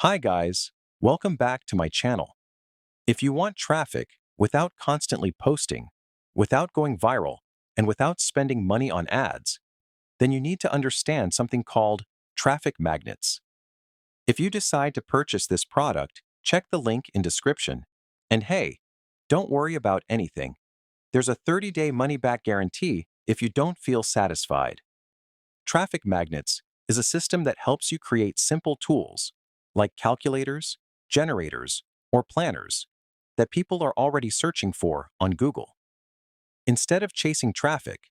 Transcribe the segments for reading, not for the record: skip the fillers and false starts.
Hi guys, welcome back to my channel. If you want traffic without constantly posting, without going viral, and without spending money on ads, then you need to understand something called traffic magnets. If you decide to purchase this product, check the link in description. And hey, don't worry about anything. There's a 30-day money-back guarantee if you don't feel satisfied. Traffic magnets is a system that helps you create simple tools like calculators, generators, or planners that people are already searching for on Google. Instead of chasing traffic,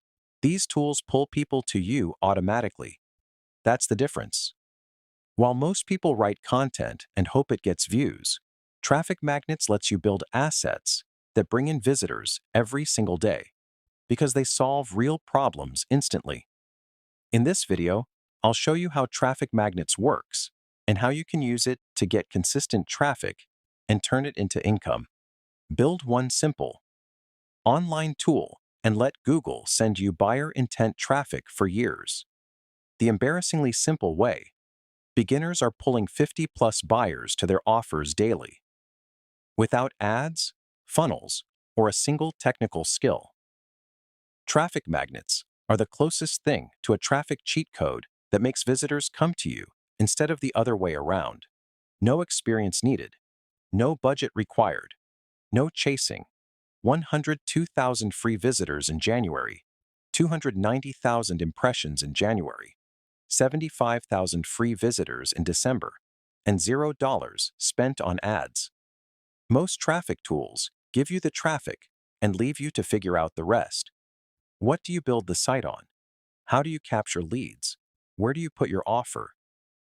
these tools pull people to you automatically. That's the difference. While most people write content and hope it gets views, traffic magnets lets you build assets that bring in visitors every single day because they solve real problems instantly. In this video, I'll show you how traffic magnets works and how you can use it to get consistent traffic and turn it into income. Build one simple online tool and let Google send you buyer intent traffic for years. The embarrassingly simple way. Beginners are pulling 50+ buyers to their offers daily. Without ads, funnels, or a single technical skill. Traffic magnets are the closest thing to a traffic cheat code that makes visitors come to you instead of the other way around. No experience needed. No budget required. No chasing. 102,000 free visitors in January. 290,000 impressions in January. 75,000 free visitors in December. And $0 spent on ads. Most traffic tools give you the traffic and leave you to figure out the rest. What do you build the site on? How do you capture leads? Where do you put your offer?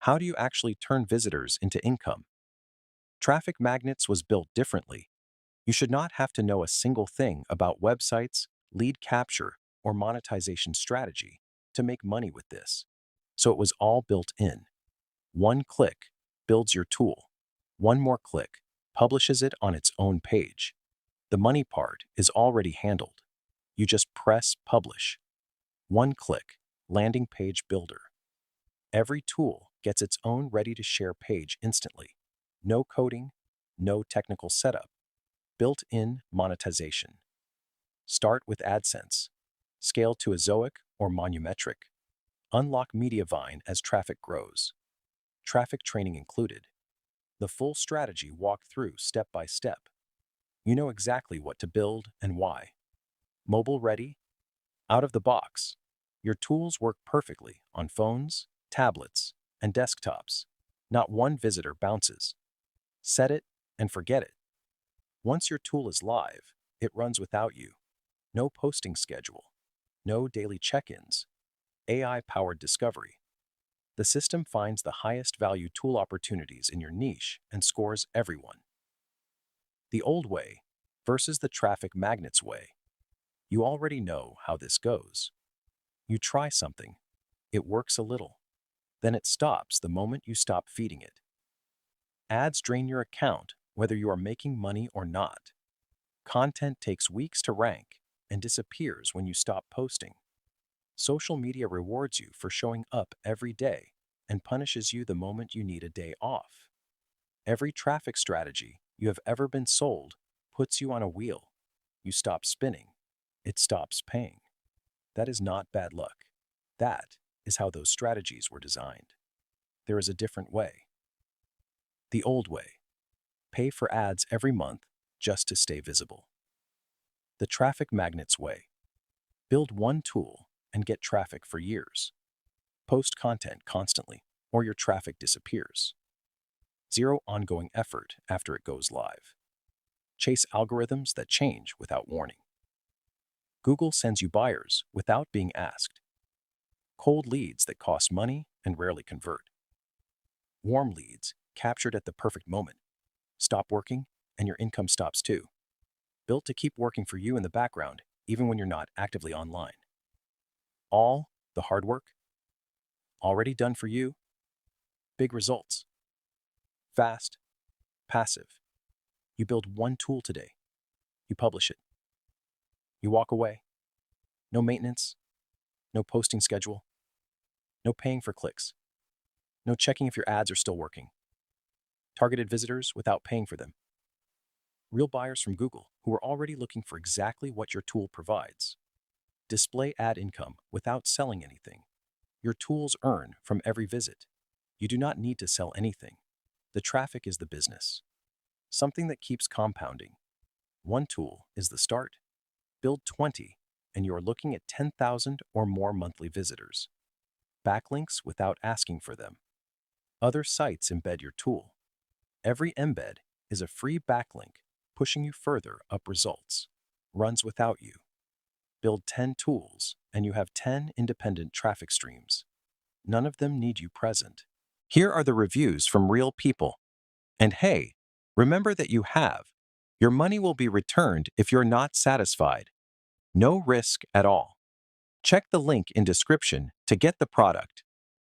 How do you actually turn visitors into income? Traffic Magnets was built differently. You should not have to know a single thing about websites, lead capture, or monetization strategy to make money with this. So it was all built in. One click builds your tool. One more click publishes it on its own page. The money part is already handled. You just press publish. One click, landing page builder. Every tool gets its own ready-to-share page instantly. No coding, no technical setup. Built-in monetization. Start with AdSense. Scale to Ezoic or Monumetric. Unlock Mediavine as traffic grows. Traffic training included. The full strategy walked through step by step. You know exactly what to build and why. Mobile ready? Out of the box. Your tools work perfectly on phones, tablets, and desktops. Not one visitor bounces. Set it and forget it. Once your tool is live, it runs without you. No posting schedule. No daily check-ins. AI-powered discovery. The system finds the highest value tool opportunities in your niche and scores everyone. The old way versus the traffic magnets way. You already know how this goes. You try something. It works a little. Then it stops the moment you stop feeding it. Ads drain your account whether you are making money or not. Content takes weeks to rank and disappears when you stop posting. Social media rewards you for showing up every day and punishes you the moment you need a day off. Every traffic strategy you have ever been sold puts you on a wheel. You stop spinning. It stops paying. That is not bad luck. That is how those strategies were designed. There is a different way. The old way. Pay for ads every month just to stay visible. The traffic magnets way. Build one tool and get traffic for years. Post content constantly, or your traffic disappears. Zero ongoing effort after it goes live. Chase algorithms that change without warning. Google sends you buyers without being asked. Cold leads that cost money and rarely convert. Warm leads captured at the perfect moment. Stop working, and your income stops too. Built to keep working for you in the background, even when you're not actively online. All the hard work already done for you. Big results. Fast, passive. You build one tool today. You publish it. You walk away. No maintenance. No posting schedule. No paying for clicks. No checking if your ads are still working. targeted visitors without paying for them, real buyers from Google who are already looking for exactly what your tool provides. Display ad income without selling anything. Your tools earn from every visit. You do not need to sell anything. The traffic is the business. Something that keeps compounding. One tool is the start. Build 20, and you are looking at 10,000 or more monthly visitors. Backlinks without asking for them. Other sites embed your tool. Every embed is a free backlink pushing you further up results. Runs without you. Build 10 tools, and you have 10 independent traffic streams. None of them need you present. Here are the reviews from real people. And hey, remember that you have. Your money will be returned if you're not satisfied. No risk at all. Check the link in description to get the product.